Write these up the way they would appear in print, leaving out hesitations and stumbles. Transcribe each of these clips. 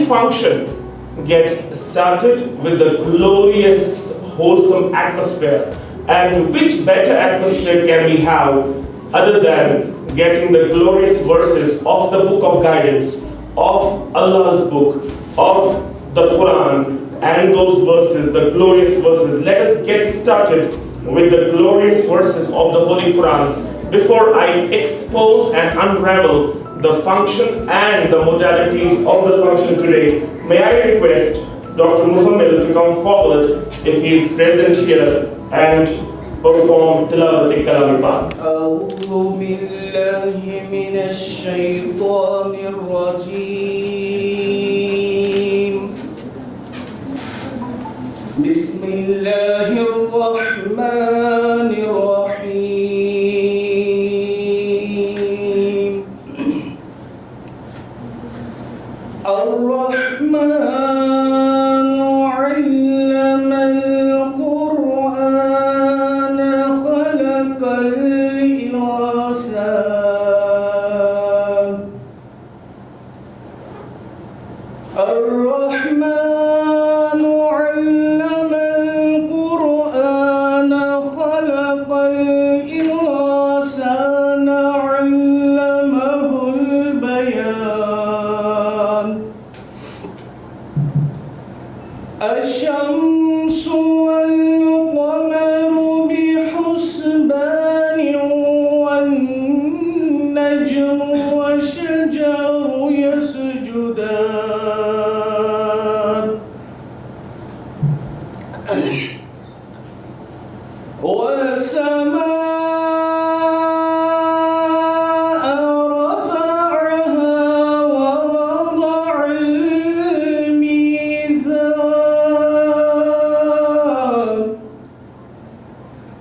every function gets started with the glorious, wholesome atmosphere. And which better atmosphere can we have other than getting the glorious verses of the book of guidance, of Allah's book, of the Quran, and those verses, the glorious verses. Let us get started with the glorious verses of the Holy Quran before I expose and unravel the function and the modalities of the function today. May I request Dr. Muzammil to come forward if he is present here and perform tilawat kalam-e-Pak. أعوذ بالله من الشيطان الرجيم. بسم الله الرحمن الرحيم. الرحمن علم القرآن خلق الإنسان. الرحمن علم القرآن خلق الإنسان علمه البيان. الشمس والقمر بحسبان والنجم والشجر يسجدان. والسماء رفعها ووضع الميزان.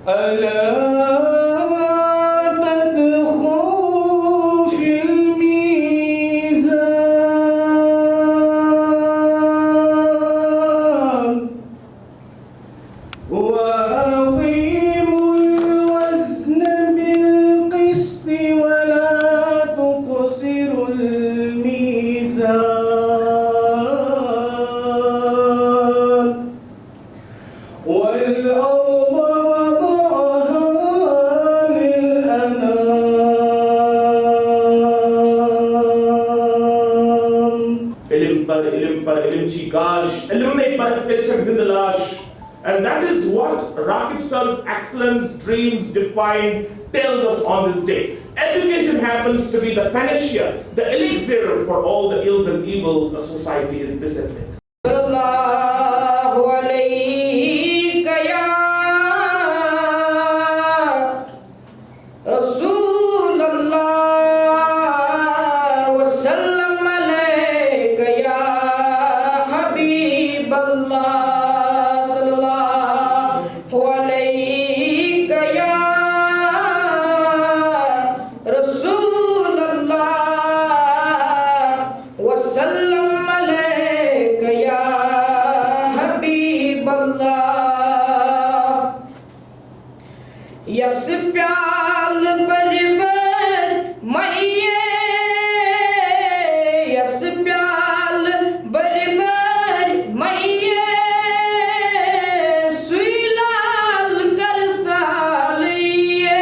ألا تطغوا في الميزان. وأقيموا الوزن بالقسط ولا تخسروا الميزان. والأرض وضعها للأنام. علم پر علم چی کاش، علم میں پر تلچک زندہ لاش. And that is what Raqib Sir's excellence, dreams defined, tells us on this day. Education happens to be the panacea, the elixir for all the ills and evils a society is beset with. Sallallahu alayka ya Rasulallah wa sallam alayka ya Habiballah. Sallallahu alayka ya Rasulallah wa sallam alayka ya Habiballah. Yas pyal barbar maiye, yas pyal barbar maiye, suilal kar saliye.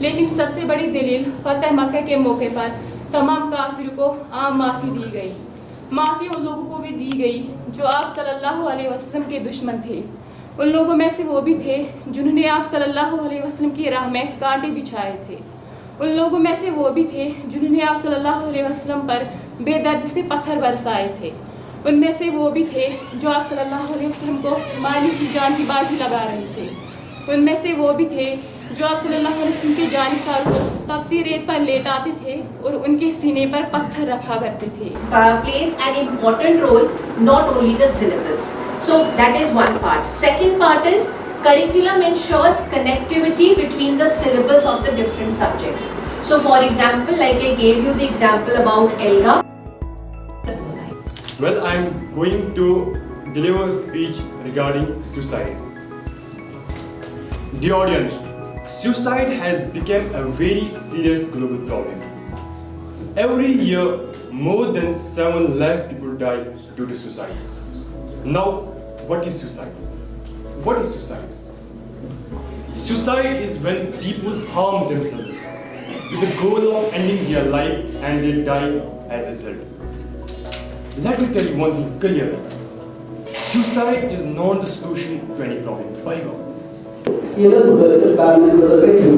لیکن سب سے بڑی دلیل فتح مکہ کے موقع پر تمام کافر کو عام معافی دی گئی. معافی ان لوگوں کو بھی دی گئی جو آپ صلی اللہ علیہ وسلم کے دشمن تھے. ان لوگوں میں سے وہ بھی تھے جنہوں نے آپ صلی اللہ علیہ وسلم کی راہ میں کانٹے بچھائے تھے. ان لوگوں میں سے وہ بھی تھے جنہوں نے آپ صلی اللہ علیہ وسلم پر بے دردی سے پتھر برسائے تھے. ان میں سے وہ بھی تھے جو آپ صلی اللہ علیہ وسلم کو مارنے کی جان کی بازی لگا رہے تھے. ان میں سے وہ بھی تھے جو آپ صلی اللہ علیہ وسلم کے جانثار کو تپتی ریت پر لیٹاتے تھے اور ان کے سینے پر پتھر رکھا کرتے تھے. Plays an important role, not only the syllabus. So that is one part. Second part is curriculum ensures connectivity between the syllabus of the different subjects. So for example, like I gave you the example about ELGA. Well, I'm going to deliver a speech regarding suicide. Dear audience, suicide has become a very serious global problem. Every year, more than 7 lakh people die due to suicide. Now, what is suicide? What is suicide? Suicide is when people harm themselves with the goal of ending their life and they die as a result. Let me tell you one thing clearly. Suicide is not the solution to any problem. By God. Even hasil karne khudai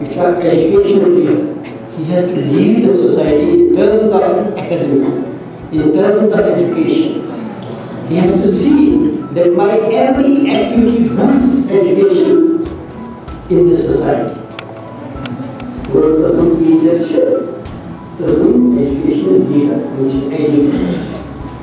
You should education leader. He has to lead the society in terms of academics, in terms of education. He has to see that by every activity boosts education in the society. For the leadership, the education leader, which is educator.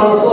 1200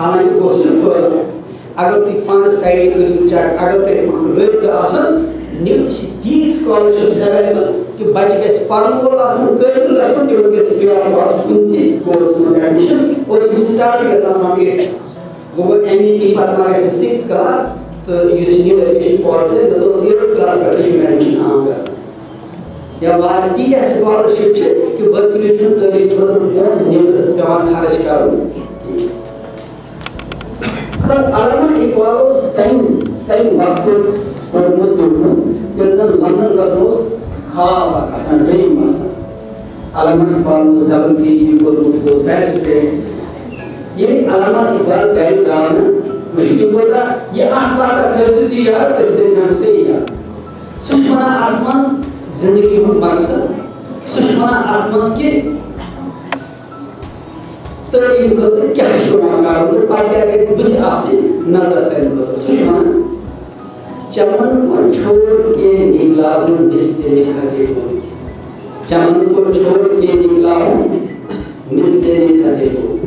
حالانکہ وہ صرف اگر تھی پانچ side کرو check اگر تھی رابطہ آسان نیوز تیز سکالرشپس اویلیبل کہ بچہ گھس پرن وول آسان قٲبل گژھُن تٔمِس گژھِ فری آف کاسٹ کُنہِ تہِ کورسس منٛز ایڈمِشن اور یِم سٹارٹ گژھان فرام 8 کلاس گوٚو MEP پتہٕ ما گژھِ 6th کلاس تہٕ یُس نیو ایجوکیشن پالسی تَتھ اوس 8th کلاس پٮ۪ٹھٕ یِم ایڈمِشن عام گژھان یا واریاہ تیٖتیاہ سکالرشپ چھِ کہ ؤرکِلی چھُنہٕ تعلیٖم خٲطرٕ پونٛسہٕ نیبرٕ پیٚوان خرٕچ کَرُن علامہ اقبال اوس تَمہِ وقتُک پوٚرمُت لیوٗکھمُت ییٚلہِ زن لندن گژھُن اوس خواب اکھ آسان ڈریٖم آسان علامہ اقبال اوس ڈبل PhD کوٚرمُت سُہ اوس بیرسٹر ییٚلہِ علامہ اقبال گرِ درٛاو مُشکِل کوتاہ یہِ اکھ وقت تھٲیزیو تُہۍ یاد تٔمۍ سۭتۍ تھاوٕ تُہۍ یاد سُہ چھُ ونان اتھ منٛز زندگی ہُنٛد مقصد سُہ چھُ ونان اتھ منٛز کہِ تعلیٖم خٲطرٕ کیٛاہ چھُ پیٚوان کرُن تہٕ پتہٕ کیٛاہ گژھِ بٕتھِ آسٕنۍ نظر تَمہِ خٲطرٕ سُہ چھُ ونان چمن کو چھوڑ کے نکلا ہوں مسجد فتح پور چمن کو چھوڑ کے نکلا ہوں مسجد فتح پور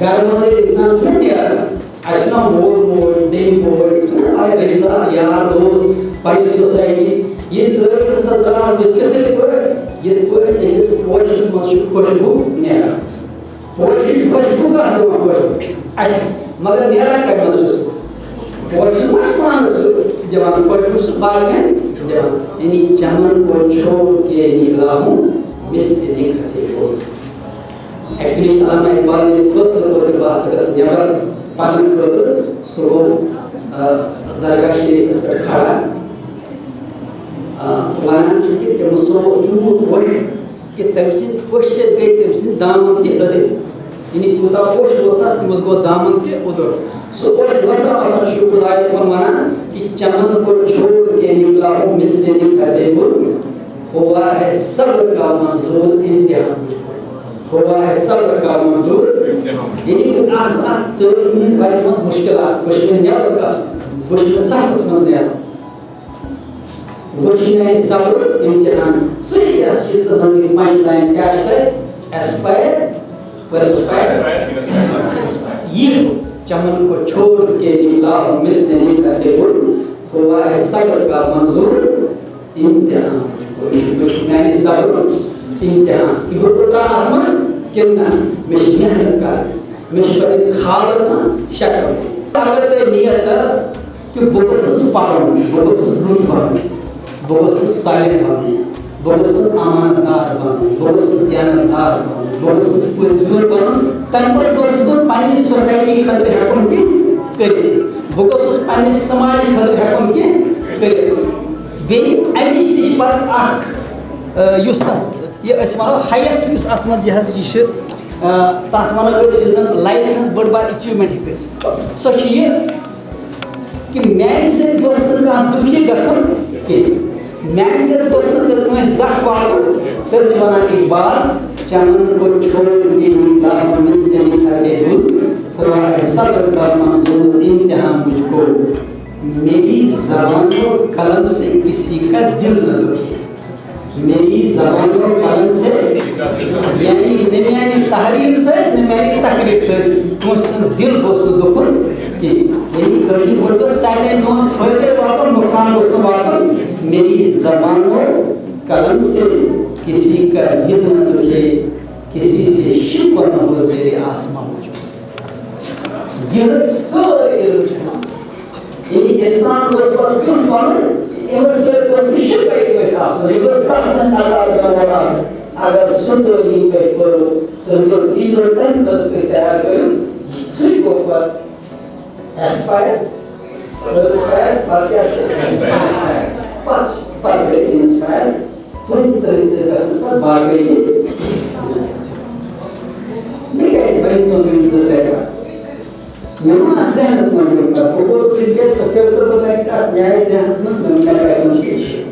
گھر منٛز انسان چھُنہ نیران اَتہِ چھُنہ مول موج بیٚنہِ بوے چھُنہ رِشتہٕ دار یار دوس پنٕنہِ سوسایٹی یہِ ترٛٲیِتھ ہسا درٛاس بہٕ تِتھٕے پٲٹھۍ یِتھ پٲٹھۍ أکِس پوشس منٛز چھُ خوشبوٗ نیران پوشِچ خوشبوٗ کَس دِوان خوشبوٗ اَسہِ مگر نیران کَتہِ منٛز چھُ سُہ پوشس منٛز پانس دِوان خوشبوٗ سُہ باقین دِوان یعنی چمن کو چھوڑ کے نکلا ہوں مسجد فتح پور ایکچولی چھِ علامہ اقبال ییٚلہِ فٲصلہٕ کوٚر کہِ بہٕ ہسا گژھٕ نیبر پرنہٕ خٲطرٕ سُہ گوٚو درگاہ شریٖفس پٮ۪ٹھ کھڑا ونان چھُ کہِ تٔمۍ سُہ یوٗت ووٚش کہِ تٔمۍ سٕنٛدِ أچھ سۭتۍ گٔے تٔمۍ سٕنٛدۍ دامن تہِ أدٕرۍ یعنی تیوٗتاہ اوٚش ووت تس تٔمِس گوٚو دامن تہِ اوٚدُر سُہ اوٚش وسان وسان چھُ خۄدایس کُن ونان کہ چمن کو چھوڑ کے نکلا ہوں مسجد فتح پور ہوا ہے صبر کا منظور امتحان ہوا ہے صبر کا منظور یعنی آسان اتھ تعلیٖم ہٕنٛدۍ وتہِ منٛز مُشکلات وٕچھ مےٚ نیبر گژھُن وٕچھ مےٚ سفرس منٛز نیرُن وٕچھ میانہِ صبرُک امتحان سُے یۄس چھِ زندگی پنچ لایِن کیٛاہ چھِ تَتہِ ایسپایر پرسپایر یہ چمن کو چھوڑ کے نکلا ہوں مسجد فتح پور ہوا ہے صبر کا منظور امتحان میانہِ صبرُک امتحان کہ بہٕ کوٗتاہ اتھ منٛز کِنہٕ نہ مےٚ چھِ محنت کرٕنۍ مےٚ چھِ پنٕنۍ خوابن منٛز شکل اگر تۄہہِ نیت آسہِ کہ بہٕ گوٚژھُس پرُن بہٕ گوٚژھُس رُت بنُن بہٕ گوٚژھُس صالح بنُن بہٕ گوٚژھُس امانت دار بنُن بہٕ گوٚژھُس دیانتدار بنُن بہٕ گوٚژھُس پٔرزیوٗر بنُن تمہِ پتہٕ گوٚژھُس بہٕ پننہِ سوسایٹی خٲطرٕ ہٮ۪کُن کینٛہہ کٔرِتھ بہٕ گوٚژھُس پننہِ سماج خٲطرٕ ہٮ۪کُن کینٛہہ کٔرِتھ بیٚیہِ امِچ تہِ چھِ پتہٕ اکھ یُس تتھ یہِ أسۍ ونو ہایسٹ یُس اتھ منٛز یہِ حظ یہِ چھِ تتھ ونو أسۍ یُس زن لایفہِ ہٕنٛز بٔڑ بار ایچیٖومنٹ ہیٚکہِ ٲسِتھ سۄ چھِ یہِ کہ میانہِ سۭتۍ گوٚژھ نہٕ کانٛہہ دُکھی گژھُن کینٛہہ میانہِ سۭتۍ گوٚژھ نہٕ کٲنٛسہِ زکھ واتُن تیٚلہِ چھُ ونان اقبال چمن کو چھوڑ کے نکلا ہوں مسجد فتح پور ہوا ہے صبر کا منظور امتحان مجھ کو میری زبان و قلم سے کسی کا دل نہ دکھے میری زبان و قلم سے یعنی نہ میانہِ تحریر سۭتۍ نہ میانہِ تقریر سۭتۍ کٲنٛسہِ سُنٛد دل گوٚژھ نہٕ دُکھُن کینٛہہ یعنی کٲشِر پٲٹھۍ گوٚژھ سارنٕے میون فٲیدے واتُن نۄقصان گوٚژھ نہٕ واتُن میری زبان و قلم سے کسی کا دل نہ دکھے کسی سے شکوہ نہ ہو زیر آسمان مجھ کو یہ سارے علم چھُ منٛز یعنی انسان گوٚژھ پتہٕ یُن پنُن یِمن سۭتۍ گوٚژھ نہٕ شِکوے کٲنٛسہِ آسُن یہِ گوٚژھ تتھ منٛز عطا پیٚوان آسُن اگر سُہ تعلیٖم تۄہہِ پٔرٕو تہٕ ٹیٖچر تمہِ خٲطرٕ تُہۍ تیار کٔرِو سُے گوٚو پتہٕ ایسپایر پتہٕ کیٛاہ چھُ پتہٕ گٔے انسپایر کُنہِ طریٖقہٕ سۭتۍ گژھن پتہٕ باقٕے تہِ مےٚ کیٛازِ بنہِ تِم زٕ ترٛےٚ کتھ مےٚ ما ذہنس منٛز یِم کتھ بہٕ کوٚرُس یہِ کیٛاہ تہٕ تیٚلہِ ژٕ بہٕ کتہِ کتھ میانہِ ذہنس منٛز مےٚ کتہِ چھِ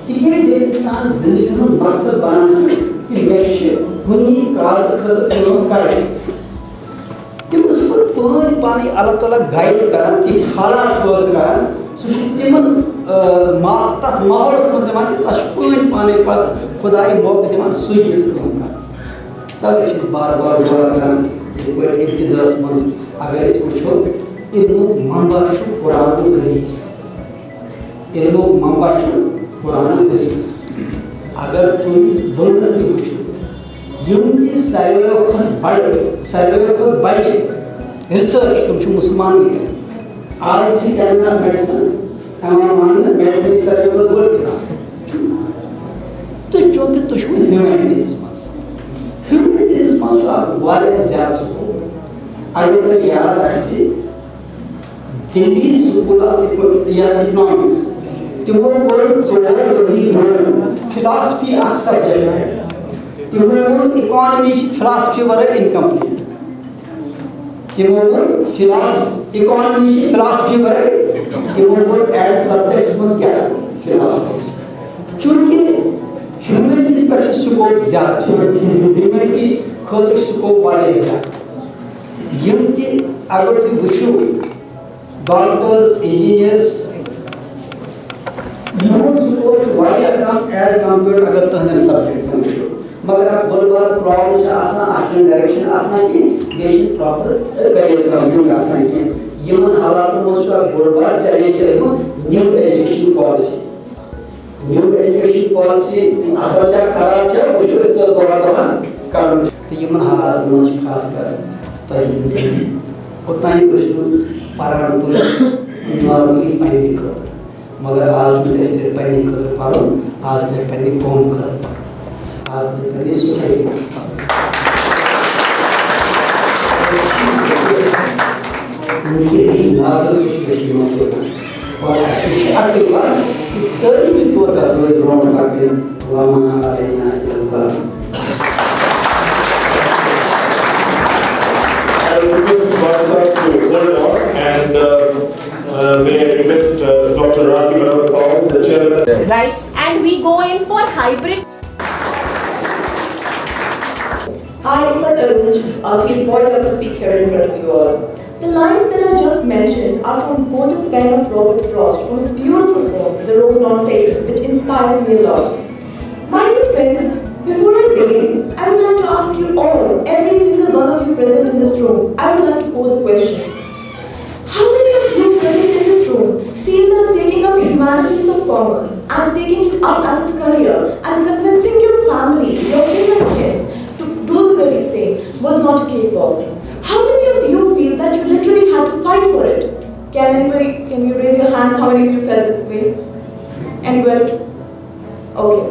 تِکیٛازِ ییٚلہِ انسان زندگی ہُنٛد مقصد بنان چھُ کہِ مےٚ چھِ کُنہِ کازٕ خٲطرٕ کٲم کرٕنۍ تٔمِس چھُ پتہٕ پٲنۍ پانے اللہ تعالیٰ گایڈ کران تِتھۍ حالات پٲدٕ کران سُہ چھُ تِمن تتھ ماحولس منٛز یِوان کہِ تتھ چھُ پٲنۍ پانے پتہٕ خۄداے موقعہٕ دِوان سُے یِژھ کٲم کرنس توے چھِ أسۍ بار بار دعا کران ابتداس من اگر اس وچھو علم منبع قرآن و حدیث، علم منبع قرآن و حدیث. اگر تھی ونس تھی وچھو یم تہ سارویو کھت بڑ ریسرچ تم مسلمان آج علم میڈیسن مان میڈیسن ساروی کھت بڑ کتاب. تو چونکہ تھی ہیومینٹیز ہیومینٹیز مز زیادہ سکوپ. اگر تھی یاد آسی دلی سکول آف اکنامکس تمو پور 4 ؤری فلاسفی اکھ سبجیکٹ تمو اکانمی فلاسفی ورائے انکمپلیٹ. تمو اکانمی فلاسفی ورائے تمو ایڈ سبجیکٹس مز کیا فلاسفی. چونکہ ہیومینٹیز پہ سکوپ زیادہ ہیومینٹی خاطر سکوپ واریاہ زیادہ. یم تہ اگر تھی وچھو ڈاکٹرز انجینئرز یہود سکوپ واریاہ کم ایز کمپیئرڈ اگر تہندین سبجیکٹ وچھو. مگر اکھ بڑ بار پرابلم آسان اکھ ڈائریکشن آسان کی بیٚیہِ پراپر کریئر کاؤنسلنگ آسان کی. یمن حالاتن مز اکھ بڑ بار چیلنج آمت new education policy. New education policy اصل خراب وچھو دوران کرن تو یمن حالاتن مز خاص کر تہذیب اوتان پران پہ نارملی پنہ خاطر. مگر آج صرف پنہ خاطر پرن، آج پنہ قوم خاطر پرن، آج پنہ سوسائٹی خاطر پرن. نادر سچویشن اور تعلیمی طور پر برو پکن. May I request Dr. Rakib Paul, the chair of the... Right, and we go in for hybrid. I, Ifat Arun, feel proud to speak here in front of you all. The lines that I just mentioned are from Potent Pen of Robert Frost, from his beautiful poem, The Road Not Taken, which inspires me a lot. My dear friends, before I begin, I would like to ask you all, every single one of you present in this room, I would like to pose a question. How many of you present in this room feel that taking up humanities of commerce and taking it up as a career and convincing your family, your favorite kids to do the very same was not a cakewalk? How many of you feel that you literally had to fight for it? Can you raise your hands? How many of you felt that way? Anybody? Okay.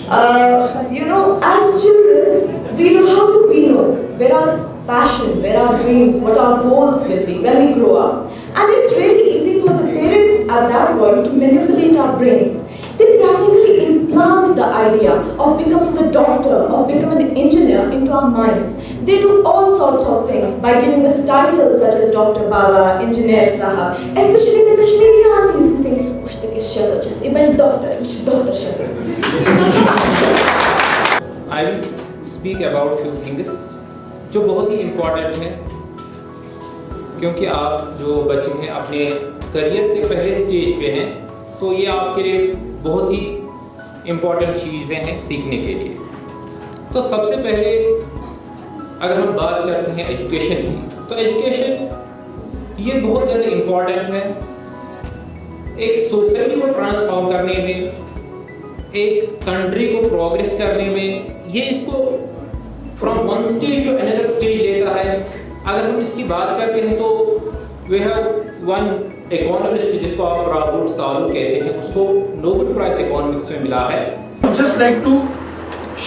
As children, we know how do we know where our passion, where our dreams, what our goals will be when we grow up. And it's really easy for the parents at that point to manipulate our brains. They practically implant the idea of becoming a doctor, of becoming an engineer into our minds. They do all sorts of things by giving us titles such as Dr. Baba, Engineer Sahab, especially the Kashmiri aunties who sing, "Mushtaq is shakal chas, even doctor shakal." I will speak about few things جو بہت ہی important ہیں، کیونکہ آپ جو بچے ہیں اپنے career کے پہلے سٹیج پہ ہیں، تو یہ آپ کے لیے بہت ہی امپورٹنٹ چیزیں ہیں سیکھنے کے لیے. تو سب سے پہلے اگر ہم بات کرتے ہیں ایجوکیشن کی، تو ایجوکیشن یہ بہت زیادہ امپورٹنٹ ہے ایک سوسائٹی کو ٹرانسفارم کرنے میں، ایک کنٹری کو پروگریس کرنے میں. یہ اس کو فرام ون اسٹیج ٹو اندر اسٹیج لیتا ہے. اگر ہم اس کی بات کرتے ہیں تو وی ہیو ون اکانومسٹ جس کو آپ رابرٹ سالو کہتے ہیں، اس کو نوبل پرائز اکانومکس میں ملا ہے. Just like to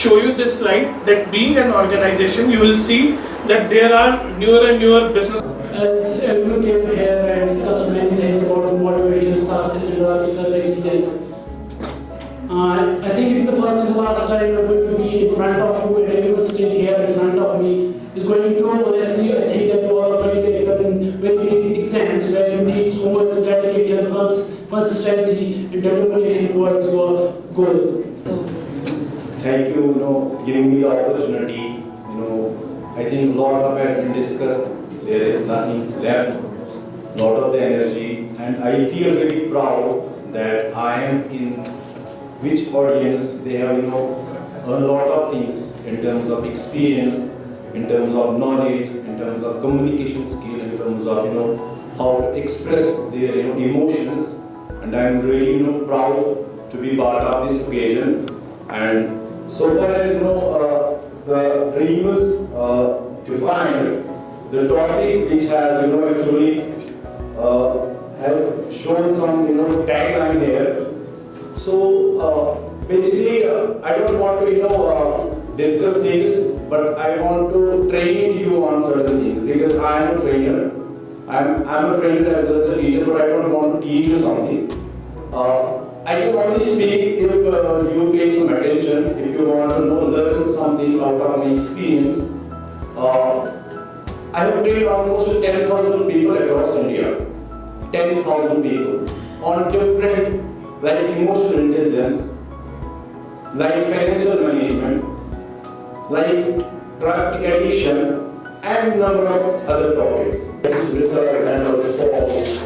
show you this slide that being an organization, you will see that there are newer and newer business. As everyone came here and discussed many things about motivation, success, and research excellence. I think it is the first and the last time I'm going to be in front of you, and everyone sitting here in front of me is going to honestly, I think that you all are going to get in very big exams where you need so much dedication, consistency, and determination towards your goals. Thank you, giving me the opportunity. I think a lot of has been discussed. There is nothing left, lot of the energy, and I feel very proud that I am in which audience they have a lot of things in terms of experience in terms of knowledge, in terms of communication skill, in terms of how to express their emotions, and I'm really proud to be part of this occasion. And so far as the dreamers defined the topic, which has actually have shown some tagline here. So basically I don't want to discuss things, but I want to train you on certain things, because I am a trainer. I'm a trainer as well as a teacher, but I don't want to teach you something. I can only speak if you pay some attention, if you want to learn something out of my experience. I have trained almost 10,000 people across India. 10,000 people on different, like emotional intelligence, like financial management, like drug addiction, and number of other topics. Research and reform.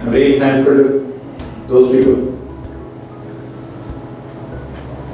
I'm really thankful to those people.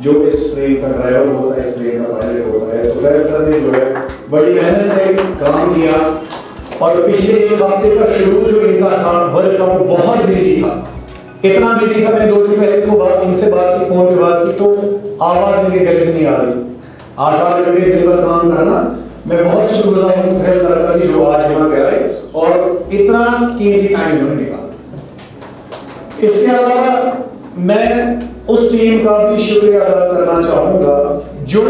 جو اس plane کا driver ہوتا ہے, اس plane کا pilot ہوتا ہے. تو فیض سر نے جو ہے بڑی محنت سے کام کیا, اور پچھلے ایک ہفتے کا شیڈول جو ان کا تھا ورک کا وہ بہت بزی تھا. اتنا بزی تھا, میں نے 2 دن پہلے ان سے بات کی, فون پہ بات کی, تو آواز ان کے گلے سے نہیں آ رہی تھی. 8 گھنٹے دن بھر کام کرنا. میں بہت شکر گزار ہوں فیض سر کا جو آج یہاں پہ آئے اور اتنا قیمتی ٹائم انہوں نے نکالا. اس کے علاوہ میں اس ٹیم کا بھی شکریہ ادا کرنا چاہوں گا جو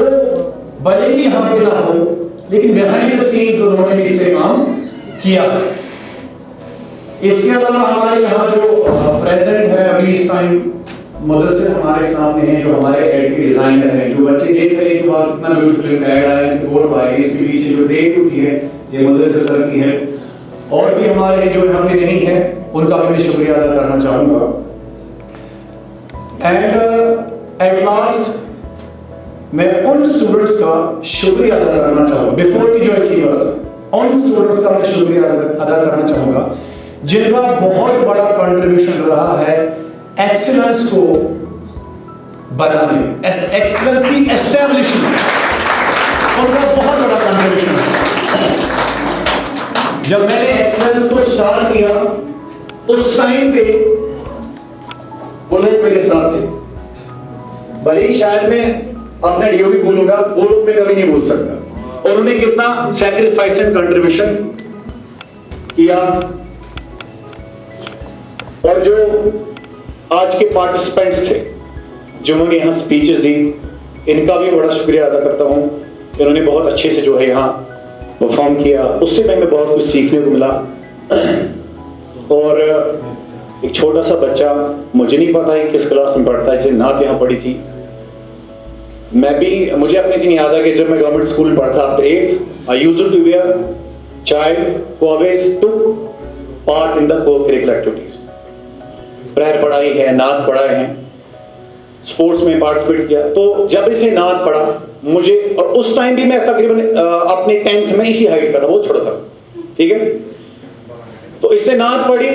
بھلے ہی یہاں پہ نہ ہو لیکن بیہائنڈ دا سینز انہوں نے بھی اس پہ کام کیا. اس کے علاوہ ہمارے یہاں جو پریزنٹ ہے ابھی اس ٹائم مدثر ہمارے سامنے ہیں, جو ہمارے ایڈ کے ڈیزائنر ہیں, جو بچے دیکھ رہے ہیں کہ وہاں کتنا بیوٹیفل ایڈ آیا ہے, فوٹو آئی ہے, اس کے پیچھے جو ڈیٹ کی ہے یہ مدثر سر کی ہے. اور بھی ہمارے جو یہاں پہ نہیں ہیں ان کا بھی میں شکریہ ادا کرنا چاہوں گا. اینڈ ایٹ لاسٹ میں ان اسٹوڈنٹس کا شکریہ ادا کرنا چاہوں گا, بیفور کی جو اچیورس ہیں ان اسٹوڈنٹس کا میں شکریہ ادا کرنا چاہوں گا جن کا بہت بڑا کنٹریبیوشن رہا ہے ایکسلنس کو بنانے میں, ایکسلنس کی اسٹیبلشمنٹ, ان کا بہت بڑا کنٹریبیوشن ہے. جب میں نے ایکسلنس کو اسٹارٹ کیا اس ٹائم پہ وہ لوگ میرے ساتھ تھے. بھلے ہی شاید میں اپنا ڈیو بھی بولوں گا, وہ لوگ میں کبھی نہیں بول سکتا. اور انہوں نے کتنا سیکریفائس اینڈ کنٹریبیوشن کیا. اور جو آج کے پارٹیسپینٹس تھے جنہوں نے یہاں سپیچز دی, ان کا بھی بڑا شکریہ ادا کرتا ہوں. انہوں نے بہت اچھے سے جو ہے یہاں پرفارم کیا. اس سے میں بہت کچھ سیکھنے کو ملا. اور ایک چھوٹا سا بچہ, مجھے نہیں پتا ہے کس کلاس میں پڑھتا ہے, جسے نعت یہاں پڑھی تھی. مجھے اپنے دن یاد ہے کہ جب میں گورنمنٹ اسکول میں پڑھتا after 8th I used to be a child who always took part in the co-curricular activities. Prayer پڑھائی ہے, نعت پڑھائے ہیں, اسپورٹس میں پارٹیسپیٹ کیا. تو جب اسے نعت پڑھا مجھے, اور اس ٹائم بھی میں تقریباً اپنے 10th میں اسی ہائٹ کا تھا, بہت چھوٹا تھا, ٹھیک ہے. تو اس سے نعت پڑھی,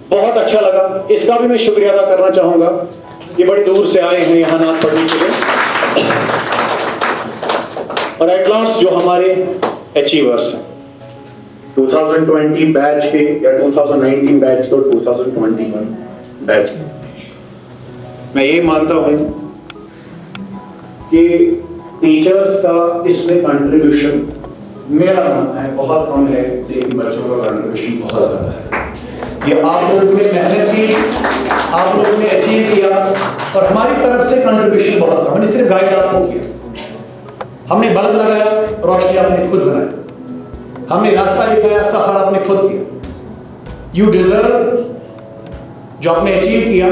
بہت اچھا لگا. اس کا بھی میں شکریہ ادا کرنا چاہوں گا. یہ بڑی دور سے آئے ہیں یہاں نعت پڑھنے کے لیے. اور ایٹ لاسٹ جو ہمارے اچیورس ہیں 2020 بیچ کے یا 2019 بیچ کے اور 2021 بیچ کے, میں یہ مانتا ہوں کہ ٹیچرز کا اس میں کنٹریبیوشن میرا ماننا ہے بہت کم ہے, لیکن بچوں کا کنٹریبیوشن بہت زیادہ ہے. یہ آپ لوگوں نے محنت کی, آپ لوگوں نے اچیو کیا, اور ہماری طرف سے کنٹریبیوشن بہت کم. ہم نے صرف گائیڈ آپ کو کیا, ہم نے بلب لگایا, روشنی آپ نے خود بنائی, ہم نے راستہ دکھایا, سفر آپ نے خود کیا. یو ڈیزرو جو آپ نے اچیو کیا.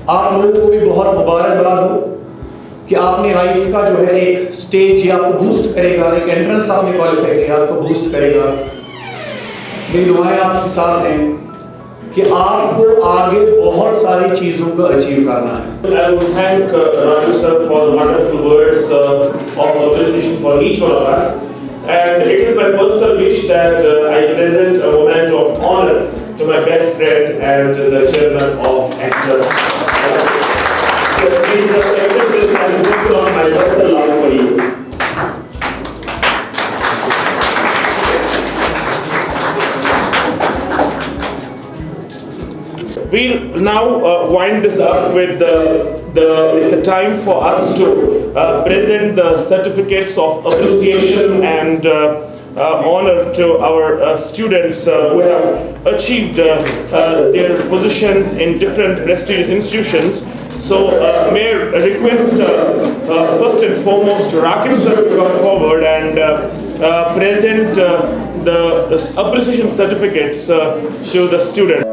آپ لوگوں کو بھی بہت مبارکباد ہو کہ آپ نے لائف کا جو ہے ایک سٹیج یہ آپ کو بوسٹ کرے گا, ایک انٹرنس آپ نے کوالیفائی کیا, آپ کو بوسٹ کرے گا. میری دعائیں آپ کے ساتھ ہیں کہ آپ کو آگے بہت ساری چیزوں کو اچیو کرنا ہے. I would thank Raju sir for the wonderful words of appreciation for each one of us. And it is my personal wish that I present a moment of honor to my best friend and the chairman of Excellence. So please accept this as a token of my personal love for you. We'll now wind this up with it's the time for us to present the certificates of appreciation and honor to our students who have achieved their positions in different prestigious institutions. So may I request first and foremost Rakib sir to come forward and present the appreciation certificates to the students.